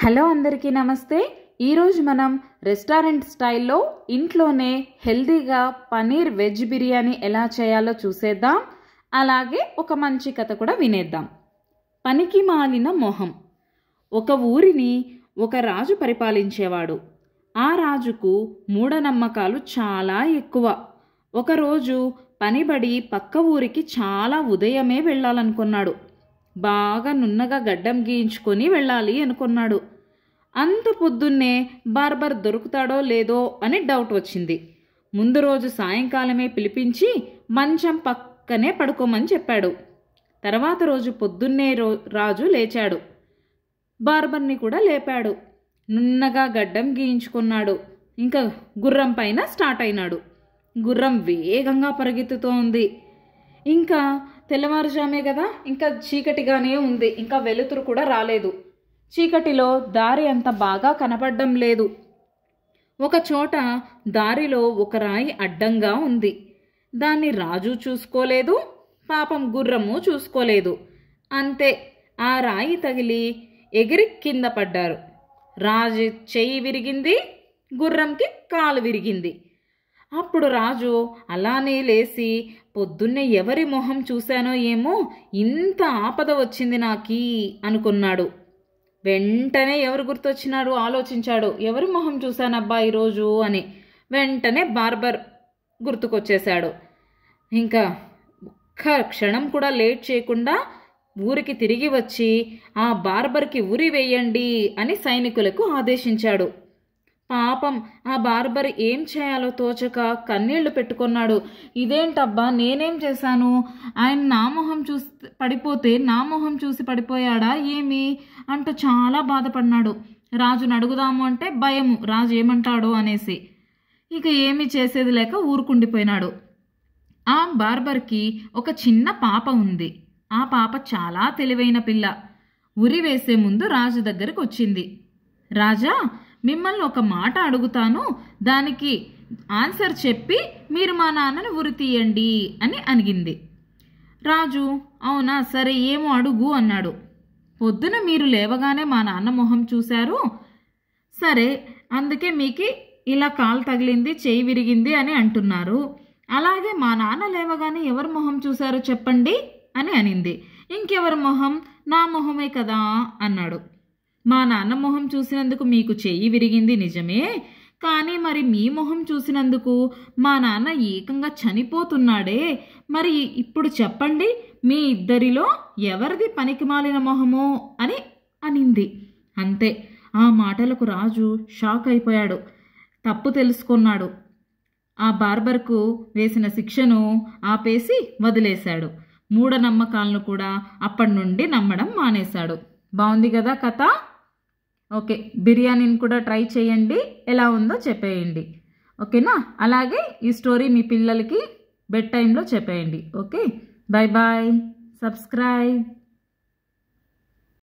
Hello అందరికీ నమస్తే। ఈరోజు మనం రెస్టారెంట్ స్టైల్లో ఇంట్లోనే హెల్దీగా పనీర్ వెజ్ బిర్యానీ ఎలా చేయాలో చూసేద్దాం। అలాగే ఒక మంచి కథ కూడా వినేద్దాం। పనికి మాలిన మొహం। ఒక ఊరిని ఒక రాజు పరిపాలించేవాడు। ఆ రాజుకు మూఢనమ్మకాలు చాలా ఎక్కువ। ఒకరోజు పనిబడి పక్క ఊరికి చాలా ఉదయమే వెళ్ళాలనుకున్నాడు। బాగా నున్నగా గడ్డం గీయించుకొని వెళ్ళాలి అనుకున్నాడు। అంత పొద్దున్నే బార్బర్ దొరుకుతాడో లేదో అని డౌట్ వచ్చింది। ముందు రోజు సాయంకాలమే పిలిపించి మంచం పక్కనే పడుకోమని చెప్పాడు। తర్వాత రోజు పొద్దున్నే రాజు లేచాడు। బార్బర్ని కూడా లేపాడు। నున్నగా గడ్డం గీయించుకున్నాడు। ఇంకా గుర్రం పైన స్టార్ట్ అయినాడు। గుర్రం వేగంగా పరిగెత్తుతోంది। ఇంకా తెల్లవారుజామే కదా, ఇంకా చీకటిగానే ఉంది। ఇంకా వెలుతురు కూడా రాలేదు। చీకటిలో దారి అంత బాగా కనపడడం లేదు। ఒక చోట దారిలో ఒక రాయి అడ్డంగా ఉంది। దాన్ని రాజు చూసుకోలేదు, పాపం గుర్రము చూసుకోలేదు। అంతే, ఆ రాయి తగిలి ఎగిరి కింద పడ్డారు। రాజు చెయ్యి విరిగింది, గుర్రంకి కాలు విరిగింది। అప్పుడు రాజు అలానే లేచి, పొద్దున్నే ఎవరి మొహం చూశానో ఏమో, ఇంత ఆపద వచ్చింది నాకీ అనుకున్నాడు। వెంటనే ఎవరు గుర్తొచ్చినారు ఆలోచించాడు। ఎవరి మొహం చూశానబ్బా ఈరోజు అని। వెంటనే బార్బర్ గుర్తుకొచ్చేశాడు। ఇంకా ఒక్క క్షణం కూడా లేట్ చేయకుండా ఊరికి తిరిగి వచ్చి ఆ బార్బర్కి ఉరి వేయండి అని సైనికులకు ఆదేశించాడు। పాపం ఆ బార్బర్ ఏం చేయాలో తోచక కన్నీళ్లు పెట్టుకున్నాడు। ఇదేంటబ్బా, నేనేం చేశాను? ఆయన నా మొహం చూసి పడిపోతే నా మొహం చూసి పడిపోయాడా ఏమి అంటూ చాలా బాధపడినాడు। రాజును అడుగుదాము అంటే భయము, రాజు ఏమంటాడో అనేసి। ఇక ఏమీ చేసేది లేక ఊరుకుండిపోయినాడు। ఆ బార్బర్కి ఒక చిన్న పాప ఉంది। ఆ పాప చాలా తెలివైన పిల్ల। ఉరి వేసే ముందు రాజు దగ్గరకు వచ్చింది। రాజా, మిమ్మల్ని ఒక మాట అడుగుతాను, దానికి ఆన్సర్ చెప్పి మీరు మా నాన్నని ఉరి తీయండి అని అడిగింది। రాజు అవునా సరే, ఏమో అడుగు అన్నాడు। పొద్దున మీరు లేవగానే మా నాన్న మొహం చూశారు, సరే అందుకే మీకు ఇలా కాలు తగిలింది, చెయ్యి విరిగింది అని అంటున్నారు। అలాగే మా నాన్న లేవగానే ఎవరి మొహం చూశారో చెప్పండి అని అనింది। ఇంకెవరి మొహం? నా మొహమే కదా అన్నాడు। మా నాన్న మొహం చూసినందుకు మీకు చెయ్యి విరిగింది నిజమే, కానీ మరి మీ మొహం చూసినందుకు మా నాన్న ఏకంగా చనిపోతున్నాడే, మరి ఇప్పుడు చెప్పండి మీ ఇద్దరిలో ఎవరిది పనికిమాలిన మొహమో అని అనింది। అంతే, ఆ మాటలకు రాజు షాక్ అయిపోయాడు। తప్పు తెలుసుకున్నాడు। ఆ బార్బర్కు వేసిన శిక్షను ఆపేసి వదిలేశాడు। మూఢనమ్మకాలను కూడా అప్పటి నుండి నమ్మడం మానేశాడు। బాగుంది కదా కథ? ఓకే, బిర్యానీని కూడా ట్రై చేయండి, ఎలా ఉందో చెప్పేయండి, ఓకేనా? అలాగే ఈ స్టోరీ మీ పిల్లలకి బెడ్ టైంలో చెప్పేయండి। Okay, bye bye, subscribe.